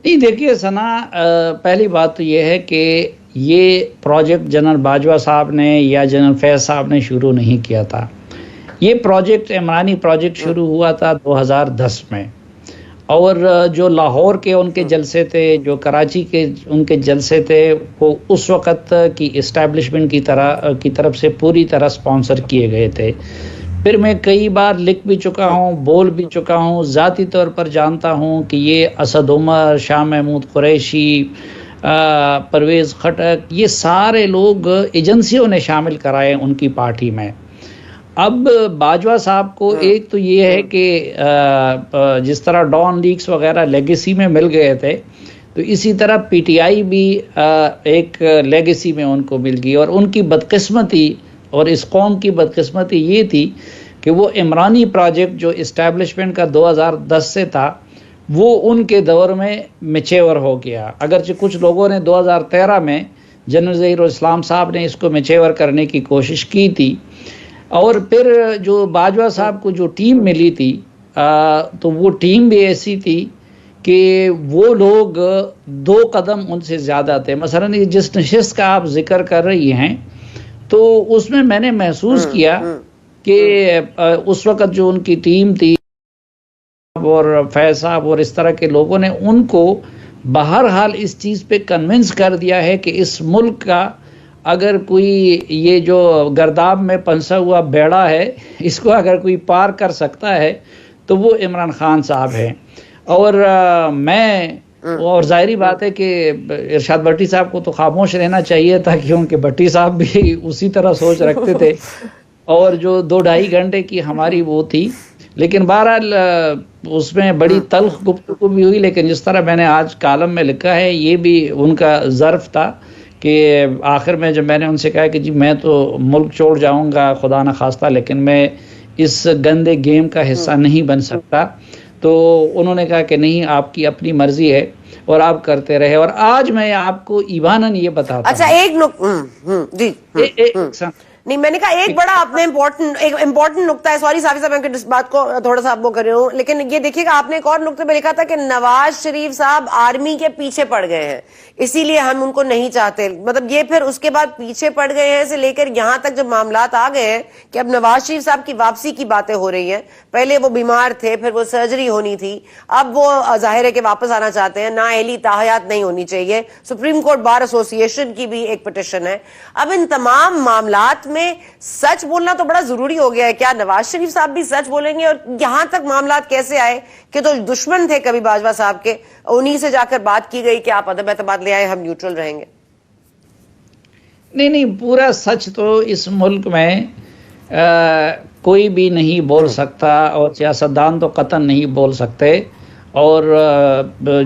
نہیں دیکھیے ثنا، پہلی بات تو یہ ہے کہ یہ پروجیکٹ جنرل باجوہ صاحب نے یا جنرل فیض صاحب نے شروع نہیں کیا تھا. یہ پروجیکٹ عمرانی پروجیکٹ شروع ہوا تھا 2010 میں، اور جو لاہور کے ان کے جلسے تھے، جو کراچی کے ان کے جلسے تھے، وہ اس وقت کی اسٹیبلشمنٹ کی طرف سے پوری طرح سپانسر کیے گئے تھے. پھر میں کئی بار لکھ بھی چکا ہوں، بول بھی چکا ہوں، ذاتی طور پر جانتا ہوں کہ یہ اسد عمر، شاہ محمود قریشی، پرویز خٹک، یہ سارے لوگ ایجنسیوں نے شامل کرائے ان کی پارٹی میں. اب باجوہ صاحب کو ایک تو یہ ہے کہ جس طرح ڈان لیگز وغیرہ لیگیسی میں مل گئے تھے، تو اسی طرح پی ٹی آئی بھی ایک لیگیسی میں ان کو مل گئی. اور ان کی بدقسمتی اور اس قوم کی بدقسمتی یہ تھی کہ وہ عمرانی پروجیکٹ جو اسٹیبلشمنٹ کا 2010 سے تھا، وہ ان کے دور میں میچیور ہو گیا. اگرچہ کچھ لوگوں نے 2013 میں جنرل ظہیر الاسلام صاحب نے اس کو میچیور کرنے کی کوشش کی تھی. اور پھر جو باجوہ صاحب کو جو ٹیم ملی تھی، تو وہ ٹیم بھی ایسی تھی کہ وہ لوگ 2 قدم ان سے زیادہ تھے. مثلا جس نشست کا آپ ذکر کر رہی ہیں، تو اس میں میں نے محسوس کیا کہ اس وقت جو ان کی ٹیم تھی اور فیض صاحب اور اس طرح کے لوگوں نے ان کو بہرحال اس چیز پہ کنونس کر دیا ہے کہ اس ملک کا اگر کوئی یہ جو گرداب میں پنسا ہوا بیڑا ہے، اس کو اگر کوئی پار کر سکتا ہے تو وہ عمران خان صاحب ہیں. اور میں اور ظاہری بات ہے کہ ارشاد بٹی صاحب کو تو خاموش رہنا چاہیے تھا، کیونکہ بٹی صاحب بھی اسی طرح سوچ رکھتے تھے، اور جو 2-2.5 گھنٹے کی ہماری وہ تھی. لیکن بہرحال اس میں بڑی تلخ گفتگو بھی ہوئی. لیکن جس طرح میں نے آج کالم میں لکھا ہے، یہ بھی ان کا ظرف تھا کہ آخر میں جب میں نے ان سے کہا کہ جی میں تو ملک چھوڑ جاؤں گا خدا نخواستہ، لیکن میں اس گندے گیم کا حصہ نہیں بن سکتا، تو انہوں نے کہا کہ نہیں، آپ کی اپنی مرضی ہے اور آپ کرتے رہے. اور آج میں آپ کو ایواناً یہ بتاتا ہوں. اچھا جی نہیں، میں نے کہا ایک بڑا آپ نے امپورٹنٹ نقطہ ہے. سوری صافی صاحب، میں اس بات کو تھوڑا سا آپ وہ کر رہی ہوں، لیکن یہ دیکھیے گا آپ نے ایک اور نقطے میں لکھا تھا کہ نواز شریف صاحب آرمی کے پیچھے پڑ گئے ہیں، اسی لیے ہم ان کو نہیں چاہتے. مطلب یہ پھر اس کے بعد پیچھے پڑ گئے ہیں سے لے کر یہاں تک جب معاملات آ گئے ہیں کہ اب نواز شریف صاحب کی واپسی کی باتیں ہو رہی ہیں. پہلے وہ بیمار تھے، پھر وہ سرجری ہونی تھی، اب وہ ظاہر ہے کہ واپس آنا چاہتے ہیں. نااہلی تاحیات نہیں ہونی چاہیے. سپریم کورٹ بار ایسوسی ایشن کی بھی ایک پٹیشن ہے. اب ان تمام معاملات میں سچ بولنا تو بڑا ضروری ہو گیا ہے. کیا نواز شریف صاحب بھی سچ بولیں گے؟ اور یہاں تک معاملات کیسے آئے کہ تو دشمن تھے کبھی باجوہ صاحب کے، انہی سے جا کر بات کی گئی کہ آپ عدم اعتماد لے آئے، ہم نیوٹرل رہیں گے؟ نہیں، پورا سچ تو اس ملک میں کوئی بھی نہیں بول سکتا، اور سیاستدان تو قطعاً نہیں بول سکتے. اور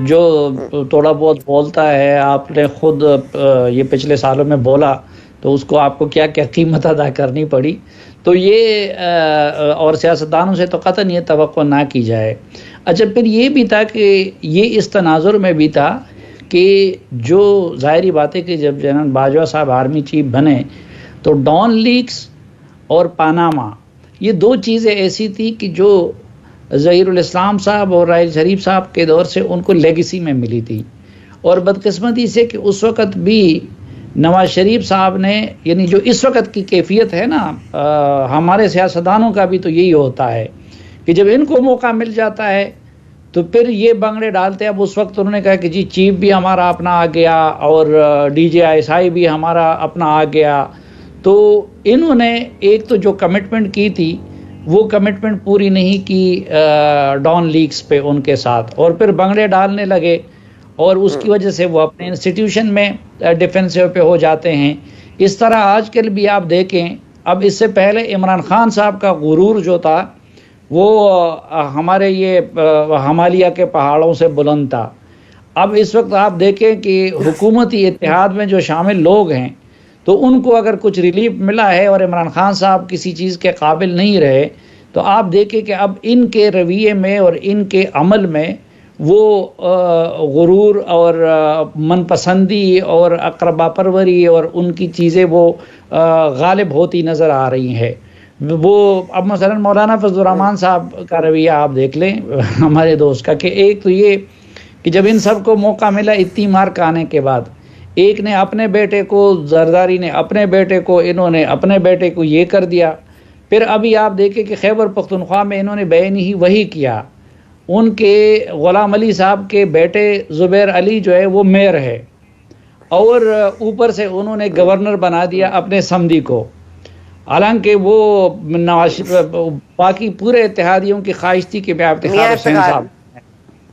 جو تھوڑا بہت بولتا ہے، آپ نے خود یہ پچھلے سالوں میں بولا، تو اس کو آپ کو کیا کیا قیمت ادا کرنی پڑی. تو یہ اور سیاستدانوں سے تو قطعاً یہ توقع نہ کی جائے. اچھا، پھر یہ بھی تھا کہ یہ اس تناظر میں بھی تھا کہ جو ظاہری بات ہے کہ جب جنرل باجوہ صاحب آرمی چیف بنے، تو ڈان لیکس اور پاناما، یہ 2 چیزیں ایسی تھی کہ جو ظہیر الاسلام صاحب اور راحیل شریف صاحب کے دور سے ان کو لیگیسی میں ملی تھی. اور بدقسمتی سے کہ اس وقت بھی نواز شریف صاحب نے، یعنی جو اس وقت کی کیفیت ہے نا، ہمارے سیاستدانوں کا بھی تو یہی ہوتا ہے کہ جب ان کو موقع مل جاتا ہے تو پھر یہ بنگڑے ڈالتے ہیں. اب اس وقت انہوں نے کہا کہ جی چیف بھی ہمارا اپنا آ گیا اور D J I S I بھی ہمارا اپنا آ گیا. تو انہوں نے ایک تو جو کمٹمنٹ کی تھی وہ کمٹمنٹ پوری نہیں کی ڈان لیگز پہ ان کے ساتھ، اور پھر بنگڑے ڈالنے لگے، اور اس کی وجہ سے وہ اپنے انسٹیٹیوشن میں ڈیفینسو پہ ہو جاتے ہیں. اس طرح آج کل بھی آپ دیکھیں، اب اس سے پہلے عمران خان صاحب کا غرور جو تھا وہ ہمارے یہ ہمالیہ کے پہاڑوں سے بلند تھا. اب اس وقت آپ دیکھیں کہ حکومتی اتحاد میں جو شامل لوگ ہیں، تو ان کو اگر کچھ ریلیف ملا ہے اور عمران خان صاحب کسی چیز کے قابل نہیں رہے، تو آپ دیکھیں کہ اب ان کے رویے میں اور ان کے عمل میں وہ غرور اور من پسندی اور اقربا پروری اور ان کی چیزیں وہ غالب ہوتی نظر آ رہی ہیں. وہ اب مثلا مولانا فضل الرحمان صاحب کا رویہ آپ دیکھ لیں، ہمارے دوست کا، کہ ایک تو یہ کہ جب ان سب کو موقع ملا اتنی مار کھانے کے بعد، ایک نے اپنے بیٹے کو، زرداری نے اپنے بیٹے کو، انہوں نے اپنے بیٹے کو یہ کر دیا. پھر ابھی آپ دیکھیں کہ خیبر پختونخوا میں انہوں نے بیان ہی وہی کیا. ان کے غلام علی صاحب کے بیٹے زبیر علی جو ہے وہ میئر ہے، اور اوپر سے انہوں نے گورنر بنا دیا اپنے سمدھی کو، حالانکہ وہ باقی پورے اتحادیوں کی خواہش تھی کہ میں افتخار حسین صاحب.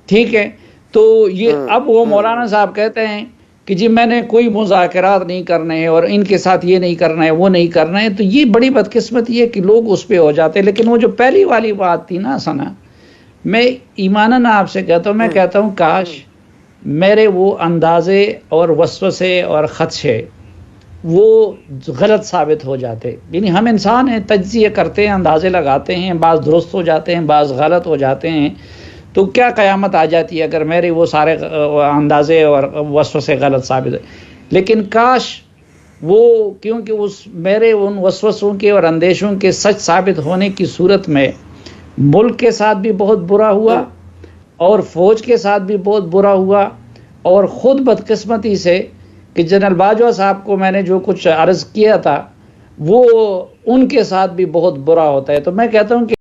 ٹھیک ہے، تو یہ اب وہ مولانا صاحب کہتے ہیں کہ جی میں نے کوئی مذاکرات نہیں کرنے ہیں اور ان کے ساتھ یہ نہیں کرنا ہے، وہ نہیں کرنا ہے. تو یہ بڑی بدقسمتی ہے کہ لوگ اس پہ ہو جاتے ہیں. لیکن وہ جو پہلی والی بات تھی نا ثنا، میں ایماناً آپ سے کہتا ہوں، میں کہتا ہوں کاش میرے وہ اندازے اور وسوسے اور خدشے وہ غلط ثابت ہو جاتے. یعنی ہم انسان ہیں، تجزیہ کرتے ہیں، اندازے لگاتے ہیں، بعض درست ہو جاتے ہیں، بعض غلط ہو جاتے ہیں. تو کیا قیامت آ جاتی ہے اگر میرے وہ سارے اندازے اور وسوسے غلط ثابت ہوئے. لیکن کاش وہ، کیونکہ اس میرے ان وسوسوں کے اور اندیشوں کے سچ ثابت ہونے کی صورت میں ملک کے ساتھ بھی بہت برا ہوا اور فوج کے ساتھ بھی بہت برا ہوا، اور خود بدقسمتی سے کہ جنرل باجوہ صاحب کو میں نے جو کچھ عرض کیا تھا وہ ان کے ساتھ بھی بہت برا ہوتا ہے. تو میں کہتا ہوں کہ